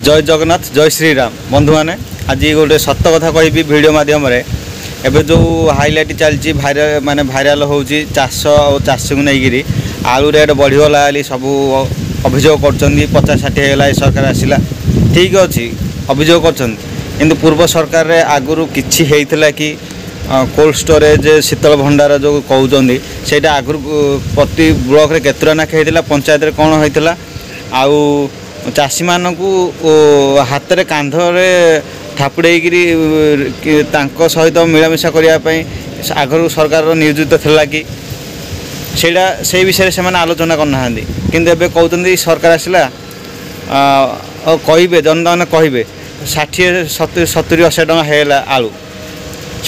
जय जगन्नाथ जय श्रीराम बंधु मैंने आज गोटे सत कथा कह भिडियो मध्यम एवं जो हाइलाइट चलती माने भाइराल हो चाष और चाषी को लेकिन आलू रेट बढ़ीगला सब अभियोग कर 50-60 सरकार आसला ठीक अच्छे अभियोग कर पूर्व सरकार आगुरी किसी होता कि कोल्ड स्टोरेज शीतल भंडार जो कहते से आगुरी प्रति ब्लॉक केतुरा नाख होता पंचायत कौन होता आउ चाषी मानू हाथ में कांधरे थापुड़े सहित मिलामिशा करने आगु सरकार नियोजित थिला कि से विषय से आलोचना करना किंतु एबे कहते सरकार आसला कहे जनता कहे 60-70-80 टका है आलू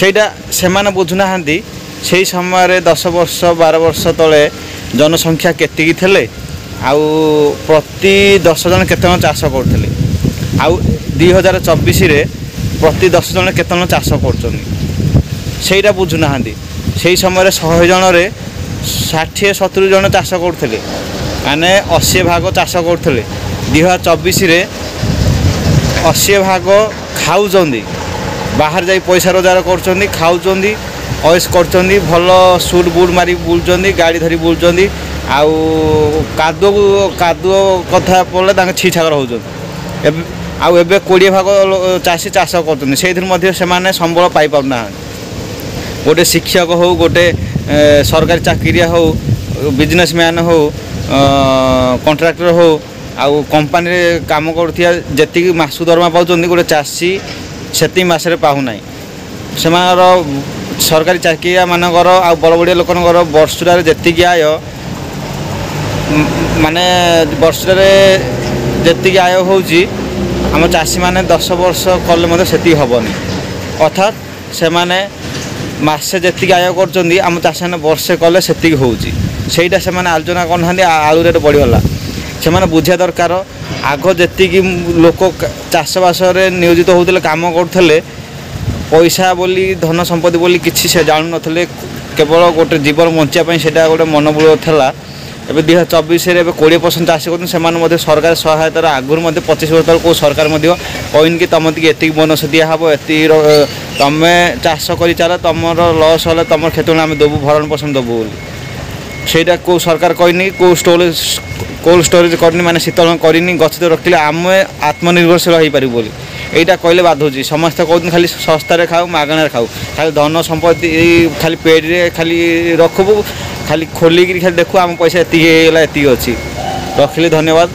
सेटा से बुझुना से समय 10 वर्ष 12 वर्ष तले जनसंख्या केतिकी थे आउ प्रति 10 जन केत चाष करते आउ 2024 प्रति 10 जन केत चाष कर बुझुना से समय 100 जन 60-70 जन चाष करते माने 80 भाग चाष करते 2024 80 भाग खाऊ बाहर जाई पैसा रोजगार कर खाऊ ऑयस कर भल सुट बुट मारी बुलूँ गाड़ी धरी बुलूँ आउ कादुओ कथा पड़े छी छाकर होते आउ एबे 20 भाग चाषी चाष कर संबल पाई पाना गोटे शिक्षक हो गोटे सरकारी चाकरिया हो बिजनेसमैन हो कॉन्ट्रैक्टर हो आउ कंपनी काम कर मासु दरमा पाँच गोटे चाषी से मसरे पाऊना से सरकारी चाकरिया मानकर आ बड़ बड़िया लोकर वर्षार जी आय माने वर्षे जी आय होम चाषी मैंने 10 वर्ष कले से हेनी अर्थात से मैंने मसे जी आय करम चाषी मैंने वर्षे कले से होटा से आलोचना करना आलू रेट बढ़ीगला से बुझा दरकार आग जी लोक चाषबास नियोजित होते कम करते पैसा बोली धन संपत्ति बोली किसी से जानू न केवल गोटे जीवन बचापी से गोटे मनोबल था एवं 2024 20% चाषी कर सरकार सहायतार आगुरी 25 वर्ष तक कौ सरकार कहन कि तुम ये बोनस दिहब ये तुम चाष कर चल तुम लस है तुम क्षेत्र में आम देवु भरण पोषण देवु से कौ सरकार कहनी कौ कोल्ड स्टोरेज करनी माने शीतल करनी गछ तो रखिले आम आत्मनिर्भरशील हो पार बोली यहाँ कहले बाधुची समस्ते कहते खाली सस्तार खाऊ मागणार खाऊ खाली धन संपत्ति खाली पेड़ खाली रखबू खाली खोलिकी खाली देखू आम पैसा ये अच्छी रखिले धन्यवाद।